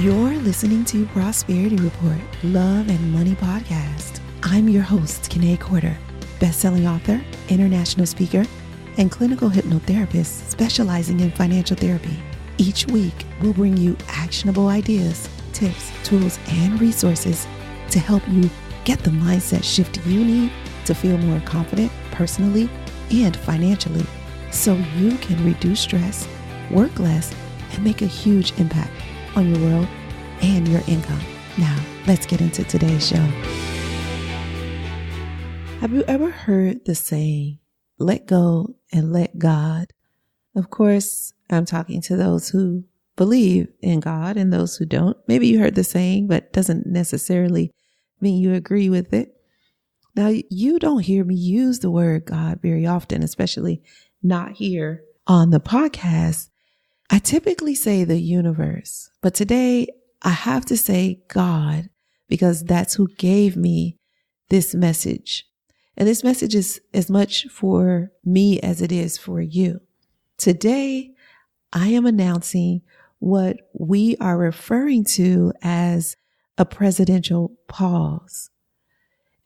You're listening to Prosperity Report, Love and Money Podcast. I'm your host, Kanae Corder, best-selling author, international speaker, and clinical hypnotherapist specializing in financial therapy. Each week, we'll bring you actionable ideas, tips, tools, and resources to help you get the mindset shift you need to feel more confident personally and financially, so you can reduce stress, work less, and make a huge impact on your world and your income. Now, let's get into today's show. Have you ever heard the saying, let go and let God? Of course, I'm talking to those who believe in God and those who don't. Maybe you heard the saying, but doesn't necessarily mean you agree with it. Now, you don't hear me use the word God very often, especially not here on the podcast. I typically say the universe, but today I have to say God because that's who gave me this message. And this message is as much for me as it is for you. Today, I am announcing what we are referring to as a presidential pause.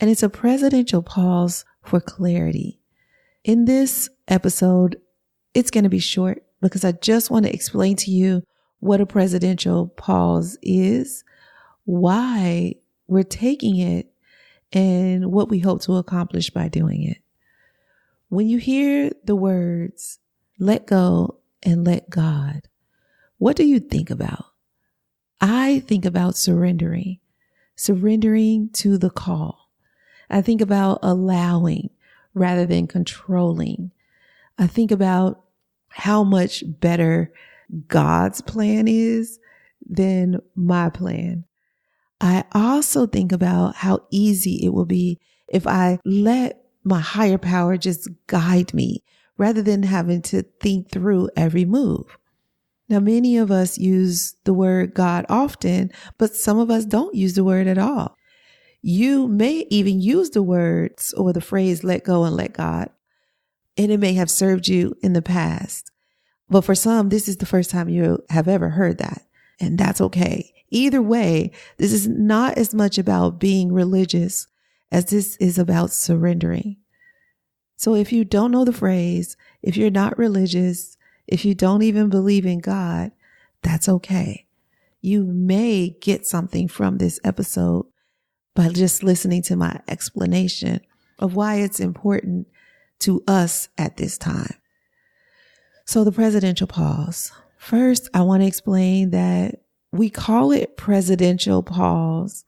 And it's a presidential pause for clarity. In this episode, it's going to be short because I just want to explain to you what a presidential pause is, why we're taking it, and what we hope to accomplish by doing it. When you hear the words, let go and let God, what do you think about? I think about surrendering to the call. I think about allowing rather than controlling. I think about how much better God's plan is than my plan. I also think about how easy it will be if I let my higher power just guide me rather than having to think through every move. Now, many of us use the word God often, but some of us don't use the word at all. You may even use the words or the phrase, let go and let God, and it may have served you in the past. But for some, this is the first time you have ever heard that, and that's okay. Either way, this is not as much about being religious as this is about surrendering. So if you don't know the phrase, if you're not religious, if you don't even believe in God, that's okay. You may get something from this episode by just listening to my explanation of why it's important to us at this time. So the presidential pause. First, I want to explain that we call it presidential pause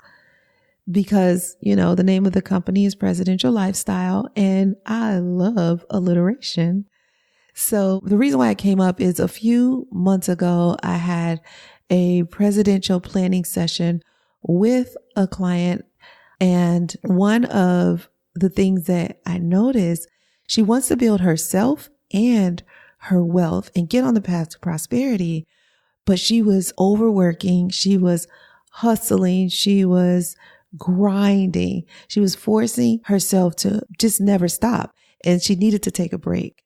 because, the name of the company is Presidential Lifestyle, and I love alliteration. So the reason why it came up is a few months ago, I had a presidential planning session with a client, and one of the things that I noticed, she wants to build herself and her wealth and get on the path to prosperity, but she was overworking. She was hustling. She was grinding. She was forcing herself to just never stop, and she needed to take a break.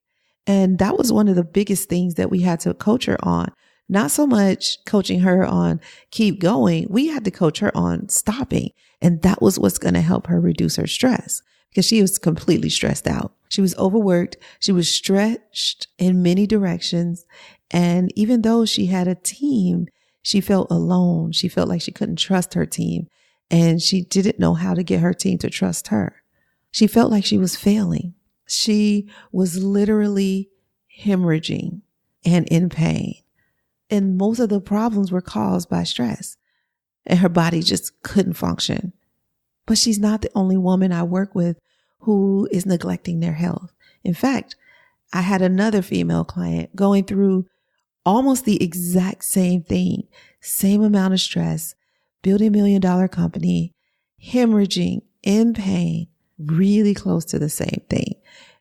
And that was one of the biggest things that we had to coach her on. Not so much coaching her on keep going. We had to coach her on stopping. And that was what's going to help her reduce her stress because she was completely stressed out. She was overworked. She was stretched in many directions. And even though she had a team, she felt alone. She felt like she couldn't trust her team, and she didn't know how to get her team to trust her. She felt like she was failing. She was literally hemorrhaging and in pain. And most of the problems were caused by stress, and her body just couldn't function. But she's not the only woman I work with who is neglecting their health. In fact, I had another female client going through almost the exact same thing, same amount of stress, building $1 million company, hemorrhaging, in pain, really close to the same thing.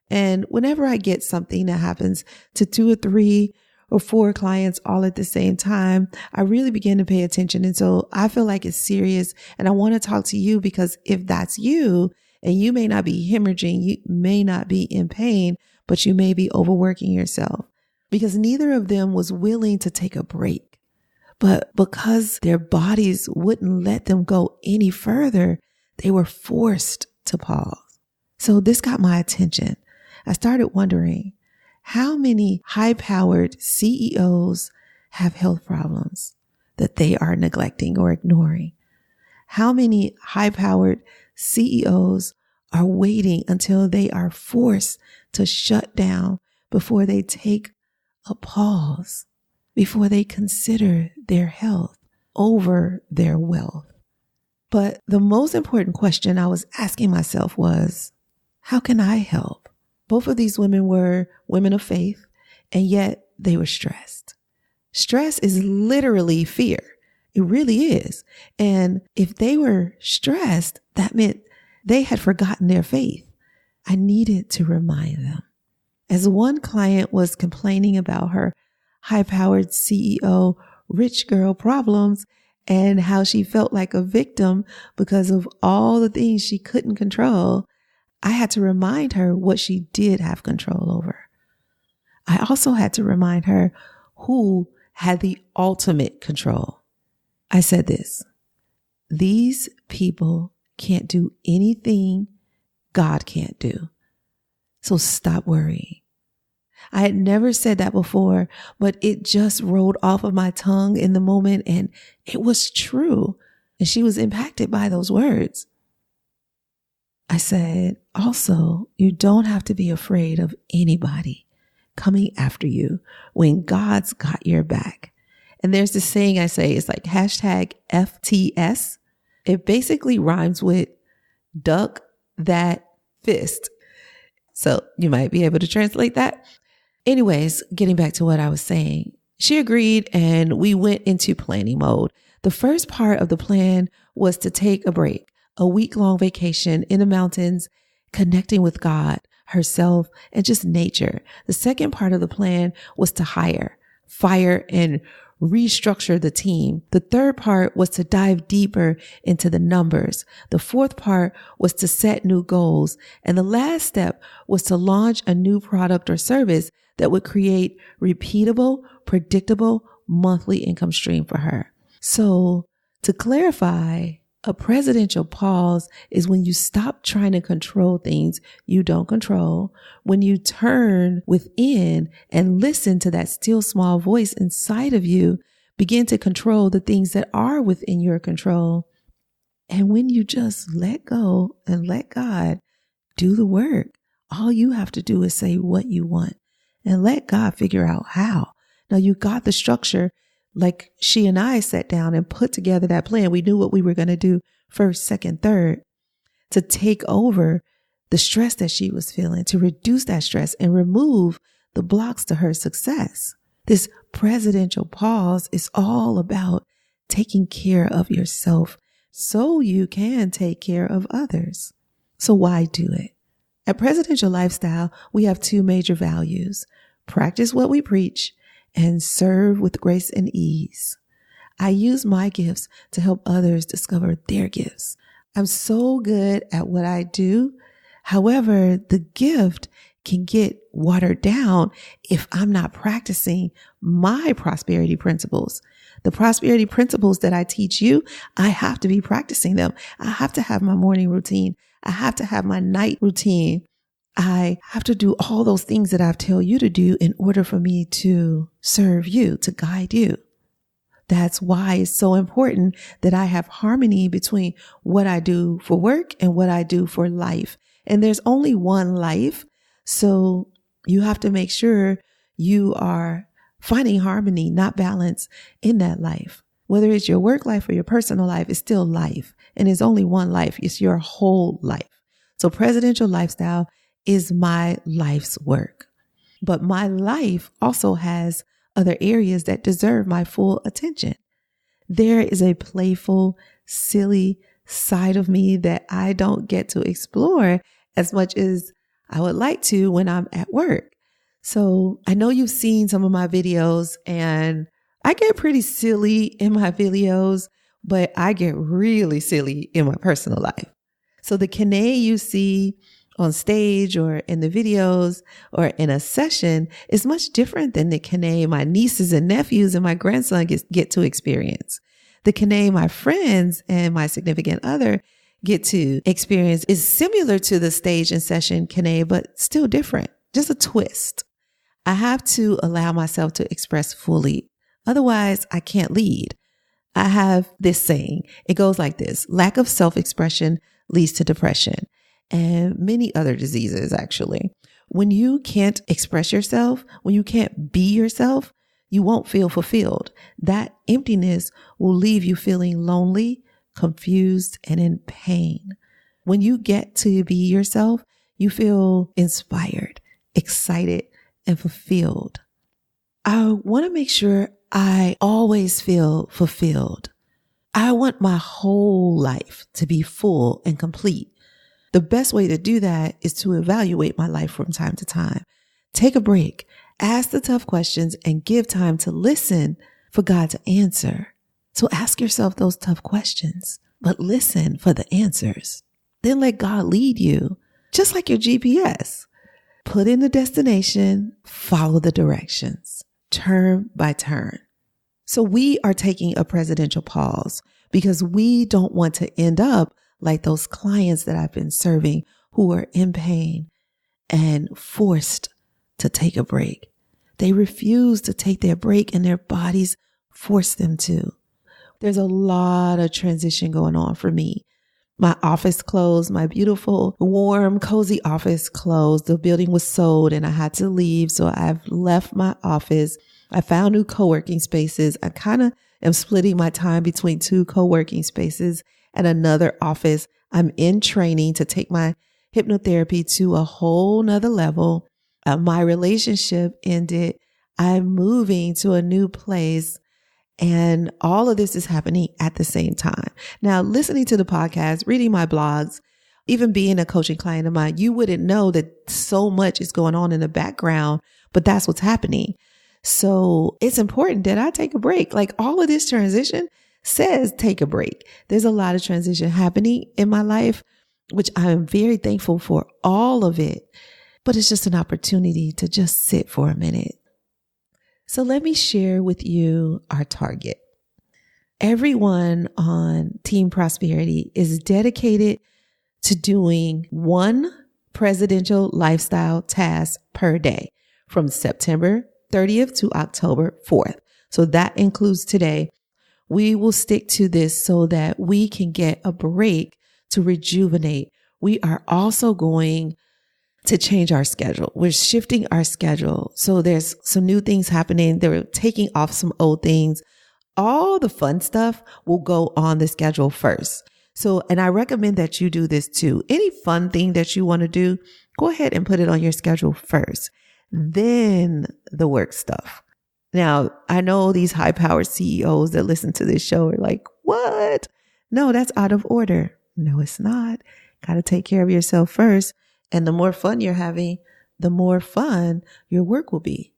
And whenever I get something that happens to 2 or 3 or 4 clients all at the same time, I really begin to pay attention. And so I feel like it's serious, and I want to talk to you because if that's you, and you may not be hemorrhaging, you may not be in pain, but you may be overworking yourself, because neither of them was willing to take a break. But because their bodies wouldn't let them go any further, they were forced to pause. So this got my attention. I started wondering, how many high-powered CEOs have health problems that they are neglecting or ignoring? How many high-powered CEOs are waiting until they are forced to shut down before they take a pause, before they consider their health over their wealth? But the most important question I was asking myself was, how can I help? Both of these women were women of faith, and yet they were stressed. Stress is literally fear. It really is. And if they were stressed, that meant they had forgotten their faith. I needed to remind them. As one client was complaining about her high-powered CEO, rich girl problems, and how she felt like a victim because of all the things she couldn't control, I had to remind her what she did have control over. I also had to remind her who had the ultimate control. I said this: these people can't do anything God can't do. So stop worrying. I had never said that before, but it just rolled off of my tongue in the moment, and it was true. And she was impacted by those words. I said, also, you don't have to be afraid of anybody coming after you when God's got your back. And there's this saying I say, it's like #FTS. It basically rhymes with duck that fist. So you might be able to translate that. Anyways, getting back to what I was saying, she agreed and we went into planning mode. The first part of the plan was to take a break, a week-long vacation in the mountains, connecting with God, herself, and just nature. The second part of the plan was to fire, and restructure the team. The third part was to dive deeper into the numbers. The fourth part was to set new goals. And the last step was to launch a new product or service that would create repeatable, predictable monthly income stream for her. So to clarify, a presidential pause is when you stop trying to control things you don't control, when you turn within and listen to that still small voice inside of you, begin to control the things that are within your control. And when you just let go and let God do the work, all you have to do is say what you want and let God figure out how. Now you got the structure. Like she and I sat down and put together that plan. We knew what we were going to do first, second, third, to take over the stress that she was feeling, to reduce that stress and remove the blocks to her success. This presidential pause is all about taking care of yourself so you can take care of others. So why do it? At Presidential Lifestyle, we have two major values: practice what we preach and serve with grace and ease. I use my gifts to help others discover their gifts. I'm so good at what I do. However, the gift can get watered down if I'm not practicing my prosperity principles. The prosperity principles that I teach you, I have to be practicing them. I have to have my morning routine. I have to have my night routine. I have to do all those things that I tell you to do in order for me to serve you, to guide you. That's why it's so important that I have harmony between what I do for work and what I do for life. And there's only one life. So you have to make sure you are finding harmony, not balance in that life. Whether it's your work life or your personal life, it's still life. And it's only one life. It's your whole life. So Presidential Lifestyle is my life's work. But my life also has other areas that deserve my full attention. There is a playful, silly side of me that I don't get to explore as much as I would like to when I'm at work. So I know you've seen some of my videos and I get pretty silly in my videos, but I get really silly in my personal life. So the Kanae you see on stage or in the videos or in a session is much different than the Kene my nieces and nephews and my grandson get to experience. The Kene my friends and my significant other get to experience is similar to the stage and session Kene, but still different, just a twist. I have to allow myself to express fully. Otherwise, I can't lead. I have this saying. It goes like this: lack of self-expression leads to depression and many other diseases, actually. When you can't express yourself, when you can't be yourself, you won't feel fulfilled. That emptiness will leave you feeling lonely, confused, and in pain. When you get to be yourself, you feel inspired, excited, and fulfilled. I want to make sure I always feel fulfilled. I want my whole life to be full and complete. The best way to do that is to evaluate my life from time to time. Take a break, ask the tough questions, and give time to listen for God to answer. So ask yourself those tough questions, but listen for the answers. Then let God lead you, just like your GPS. Put in the destination, follow the directions, turn by turn. So we are taking a presidential pause because we don't want to end up like those clients that I've been serving who are in pain and forced to take a break. They refuse to take their break and their bodies force them to. There's a lot of transition going on for me. My office closed, my beautiful, warm, cozy office closed. The building was sold and I had to leave. So I've left my office. I found new co-working spaces. I kind of am splitting my time between 2 co-working spaces and another office. I'm in training to take my hypnotherapy to a whole nother level. My relationship ended. I'm moving to a new place. And all of this is happening at the same time. Now, listening to the podcast, reading my blogs, even being a coaching client of mine, you wouldn't know that so much is going on in the background, but that's what's happening. So it's important that I take a break. Like all of this transition says take a break. There's a lot of transition happening in my life, which I am very thankful for all of it. But it's just an opportunity to just sit for a minute. So let me share with you our target. Everyone on Team Prosperity is dedicated to doing 1 presidential lifestyle task per day from September 30th to October 4th. So that includes today. We will stick to this so that we can get a break to rejuvenate. We are also going to change our schedule. We're shifting our schedule. So there's some new things happening. They're taking off some old things. All the fun stuff will go on the schedule first. So, and I recommend that you do this too. Any fun thing that you want to do, go ahead and put it on your schedule first. Then the work stuff. Now, I know these high-powered CEOs that listen to this show are like, what? No, that's out of order. No, it's not. Got to take care of yourself first. And the more fun you're having, the more fun your work will be.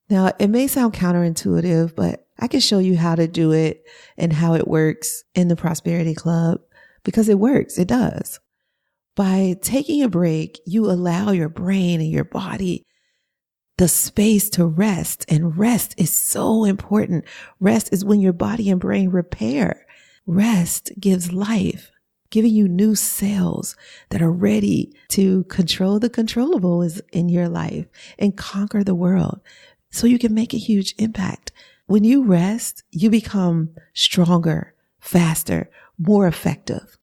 Now, it may sound counterintuitive, but I can show you how to do it and how it works in the Prosperity Club because it works. It does. By taking a break, you allow your brain and your body the space to rest. And rest is so important. Rest is when your body and brain repair. Rest gives life, giving you new cells that are ready to control the controllables in your life and conquer the world so you can make a huge impact. When you rest, you become stronger, faster, more effective.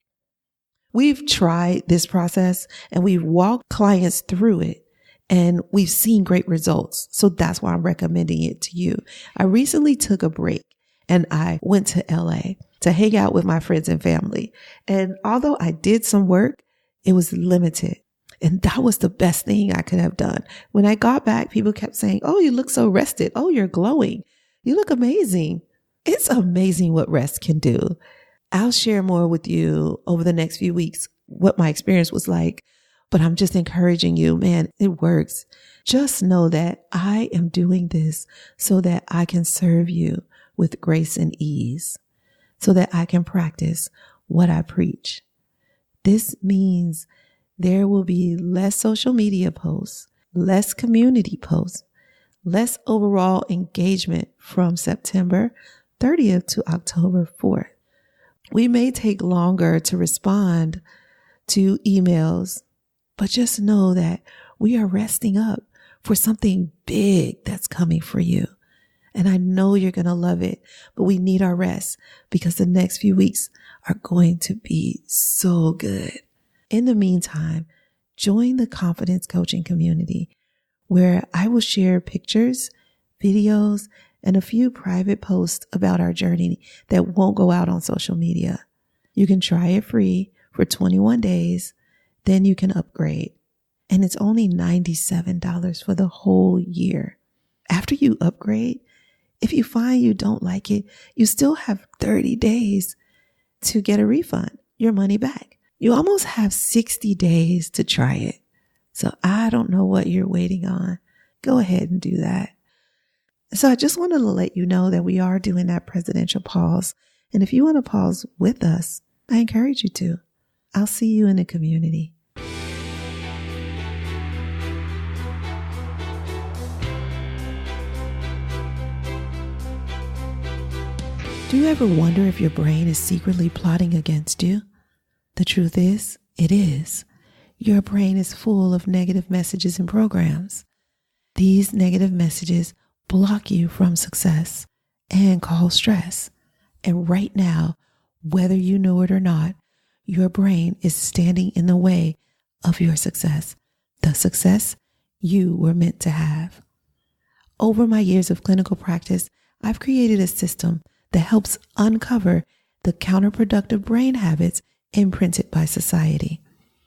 We've tried this process and we've walked clients through it and we've seen great results. So that's why I'm recommending it to you. I recently took a break and I went to LA to hang out with my friends and family. And although I did some work, it was limited. And that was the best thing I could have done. When I got back, people kept saying, oh, you look so rested. Oh, you're glowing. You look amazing. It's amazing what rest can do. I'll share more with you over the next few weeks what my experience was like. But I'm just encouraging you, man, it works. Just know that I am doing this so that I can serve you with grace and ease, so that I can practice what I preach. This means There will be less social media posts, less community posts, less overall engagement from September 30th to October 4th. We may take longer to respond to emails, but just know that we are resting up for something big that's coming for you. And I know you're going to love it, but we need our rest because the next few weeks are going to be so good. In the meantime, join the Confidence Coaching community where I will share pictures, videos, and a few private posts about our journey that won't go out on social media. You can try it free for 21 days, then you can upgrade. And it's only $97 for the whole year. After you upgrade, if you find you don't like it, you still have 30 days to get a refund, your money back. You almost have 60 days to try it. So I don't know what you're waiting on. Go ahead and do that. So I just wanted to let you know that we are doing that presidential pause. And if you want to pause with us, I encourage you to. I'll see you in the community. Do you ever wonder if your brain is secretly plotting against you? The truth is, it is. Your brain is full of negative messages and programs. These negative messages block you from success and cause stress. And right now, whether you know it or not, your brain is standing in the way of your success, the success you were meant to have. Over my years of clinical practice, I've created a system that helps uncover the counterproductive brain habits imprinted by society.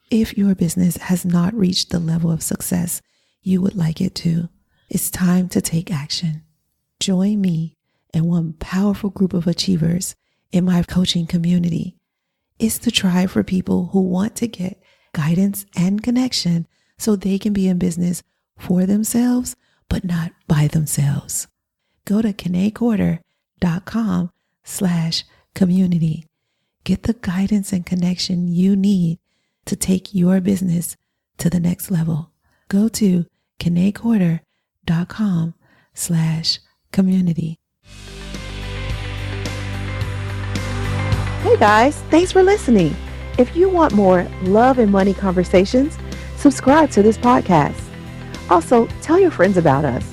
If your business has not reached the level of success you would like it to, it's time to take action. Join me and one powerful group of achievers in my coaching community. It's the tribe for people who want to get guidance and connection so they can be in business for themselves, but not by themselves. Go to KeneCorder.com/community. Get the guidance and connection you need to take your business to the next level. Go to KeneCorder.com/community. Hey guys, thanks for listening. If you want more love and money conversations, subscribe to this podcast. Also, tell your friends about us.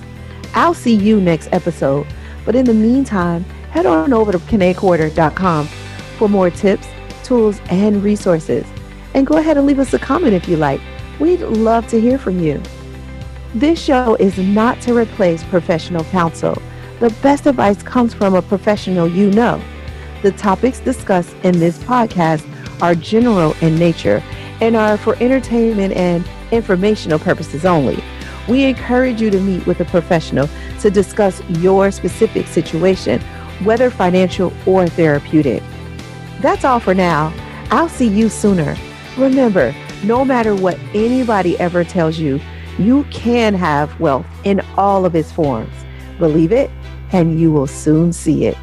I'll see you next episode, but in the meantime, head on over to KeneCorder.com for more tips, tools, and resources. And go ahead and leave us a comment if you like. We'd love to hear from you. This show is not to replace professional counsel. The best advice comes from a professional you know. The topics discussed in this podcast are general in nature and are for entertainment and informational purposes only. We encourage you to meet with a professional to discuss your specific situation, whether financial or therapeutic. That's all for now. I'll see you sooner. Remember, no matter what anybody ever tells you, you can have wealth in all of its forms. Believe it, and you will soon see it.